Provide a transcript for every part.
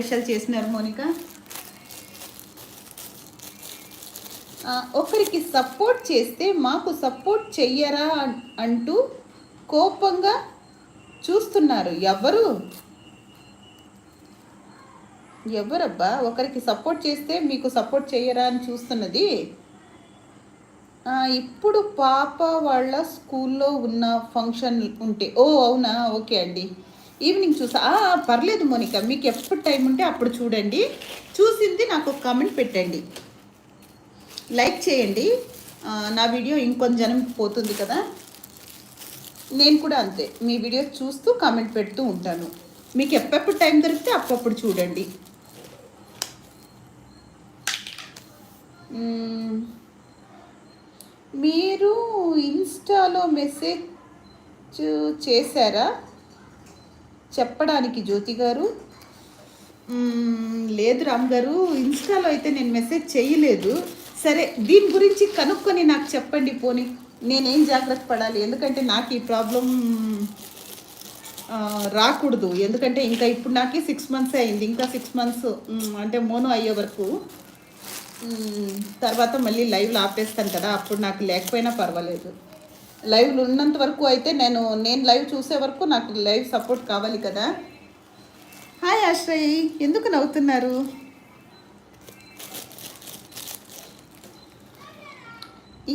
Special చేసినారు Monica. ఒకరికి support చేస్తే మాకు సపోర్ట్ చెయ్యరా అంటూ కోపంగా చూస్తున్నారు. ఎవరబ్బా ఒకరికి సపోర్ట్ చేస్తే మీకు సపోర్ట్ చెయ్యరా అని చూస్తున్నది? ఇప్పుడు పాప వాళ్ళ స్కూల్లో ఉన్న ఫంక్షన్ ఉంటే. ఓ అవునా, ఓకే అండి. ఈవినింగ్ చూసా. పర్లేదు మోనిక, మీకు ఎప్పుడు టైం ఉంటే అప్పుడు చూడండి. చూసింది నాకు ఒక కామెంట్ పెట్టండి, లైక్ చేయండి. నా వీడియో ఇంకొంచెం జనం పోతుంది కదా. నేను కూడా అంతే, మీ వీడియో చూస్తూ కామెంట్ పెడుతూ ఉంటాను. మీకు ఎప్పుడు టైం దొరికితే అప్పుడు చూడండి. మీరు ఇన్స్టాలో మెసేజ్ చేశారా చెప్పడానికి జ్యోతి గారు? లేదు రామ్ గారు, ఇన్స్టాలో అయితే నేను మెసేజ్ చేయలేదు. సరే, దీని గురించి కనుక్కొని నాకు చెప్పండి పోనీ, నేనేం జాగ్రత్త పడాలి. ఎందుకంటే నాకు ఈ ప్రాబ్లం రాకూడదు. ఎందుకంటే ఇంకా ఇప్పుడు నాకు 6 months అయింది. ఇంకా 6 months అంటే మోనో అయ్యే వరకు. తర్వాత మళ్ళీ లైవ్లో ఆపేస్తాను కదా, అప్పుడు నాకు లేకపోయినా పర్వాలేదు. లైవ్లో ఉన్నంత వరకు అయితే నేను లైవ్ చూసే వరకు నాకు లైవ్ సపోర్ట్ కావాలి కదా. హాయ్ ఆశ్రయ్, ఎందుకు నవ్వుతున్నారు?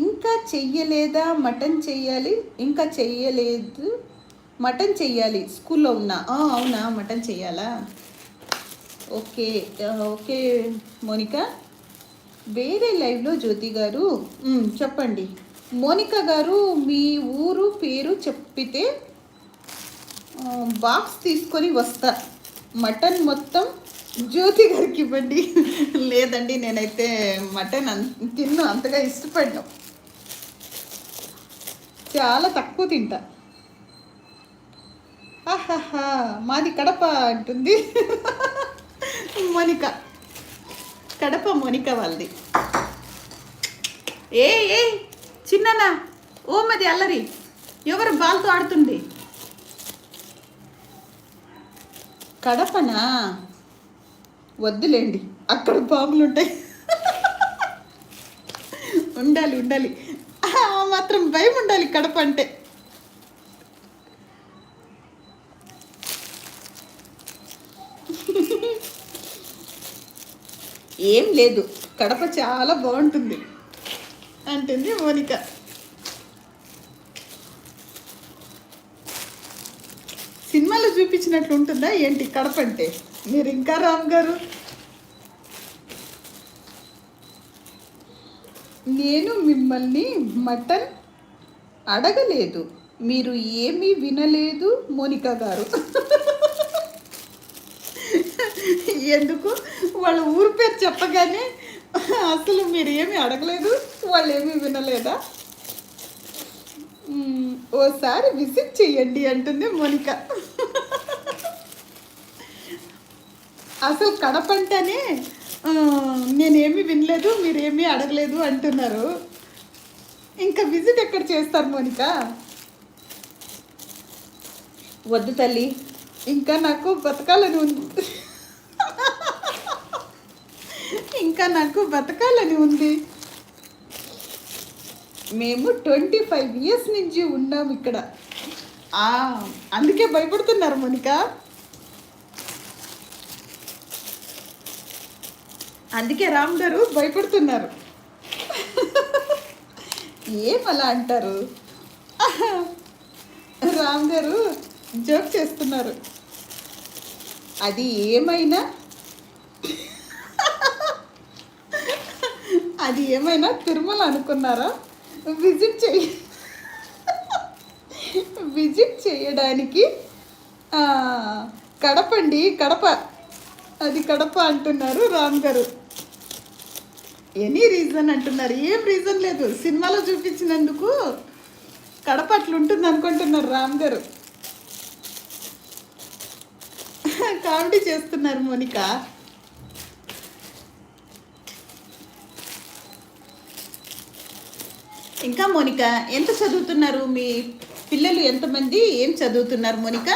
ఇంకా చెయ్యలేదా? మటన్ చెయ్యాలి. ఇంకా చెయ్యలేదు, మటన్ చెయ్యాలి. స్కూల్లో ఉన్నా. అవునా, మటన్ చెయ్యాలా? Okay okay Monika. వేరే లైవ్లో జ్యోతి గారు చెప్పండి. మోనిక గారు, మీ ఊరు పేరు చెప్పితే బాక్స్ తీసుకొని వస్తా. మటన్ మొత్తం జ్యోతి గారికి ఇవ్వండి. లేదండి, నేనైతే మటన్ అంతగా ఇష్టపడ్డాను. చాలా తక్కువ తింటా. ఆహాహా, మాది కడప అంటుంది మోనిక. కడప మోనిక వాళ్ళది. ఏ చిన్ననా, ఓ మది అల్లరి, ఎవరు బాల్తో ఆడుతుంది? కడపనా? వద్దులేండి, అక్కడ బాంబులు ఉంటాయి. ఉండాలి, మాత్రం భయం ఉండాలి కడప అంటే. ఏం లేదు, కడప చాలా బాగుంటుంది అంటుంది మోనిక. సినిమాలో చూపించినట్లు ఉంటుందా ఏంటి కడప అంటే? మీరు ఇంకా రామ్ గారు, నేను మిమ్మల్ని మటన్ అడగలేదు, మీరు ఏమీ వినలేదు మోనిక గారు. ఎందుకు? వాళ్ళ ఊరు పేరు చెప్పగానే అసలు మీరు ఏమీ అడగలేదు, వాళ్ళు ఏమీ వినలేదా? ఓసారి విజిట్ చేయండి అంటుంది మోనిక. అసలు కడప అంటేనే నేనేమీ వినలేదు, మీరేమీ అడగలేదు అంటున్నారు. ఇంకా విజిట్ ఎక్కడ చేస్తారు మోనిక? వద్దు తల్లి, ఇంకా నాకు బతకాలని ఉంది. ఇంకా నాకు బతకాలని ఉంది. మేము 25 years నుంచి ఉన్నాం ఇక్కడ. అందుకే భయపడుతున్నారు మోనిక. అందుకే రామ్ గారు భయపడుతున్నారు. ఏమలా అంటారు? రామ్ గారు జోక్ చేస్తున్నారు. అది ఏమైనా తిరుమల అనుకున్నారా? విజిట్ చేయడానికి కడపండి, కడప, అది కడప అంటున్నారు రామ్ గారు. ఎనీ రీజన్ అంటున్నారు. ఏం రీజన్ లేదు, సినిమాలో చూపించినందుకు కడప అట్లుంటుంది అనుకుంటున్నారు రామ్ గారు. కామెడీ చేస్తున్నారు మోనిక. ఇంకా మోనిక, ఎంత చదువుతున్నారు? మీ పిల్లలు ఎంతమంది? ఏం చదువుతున్నారు మోనిక?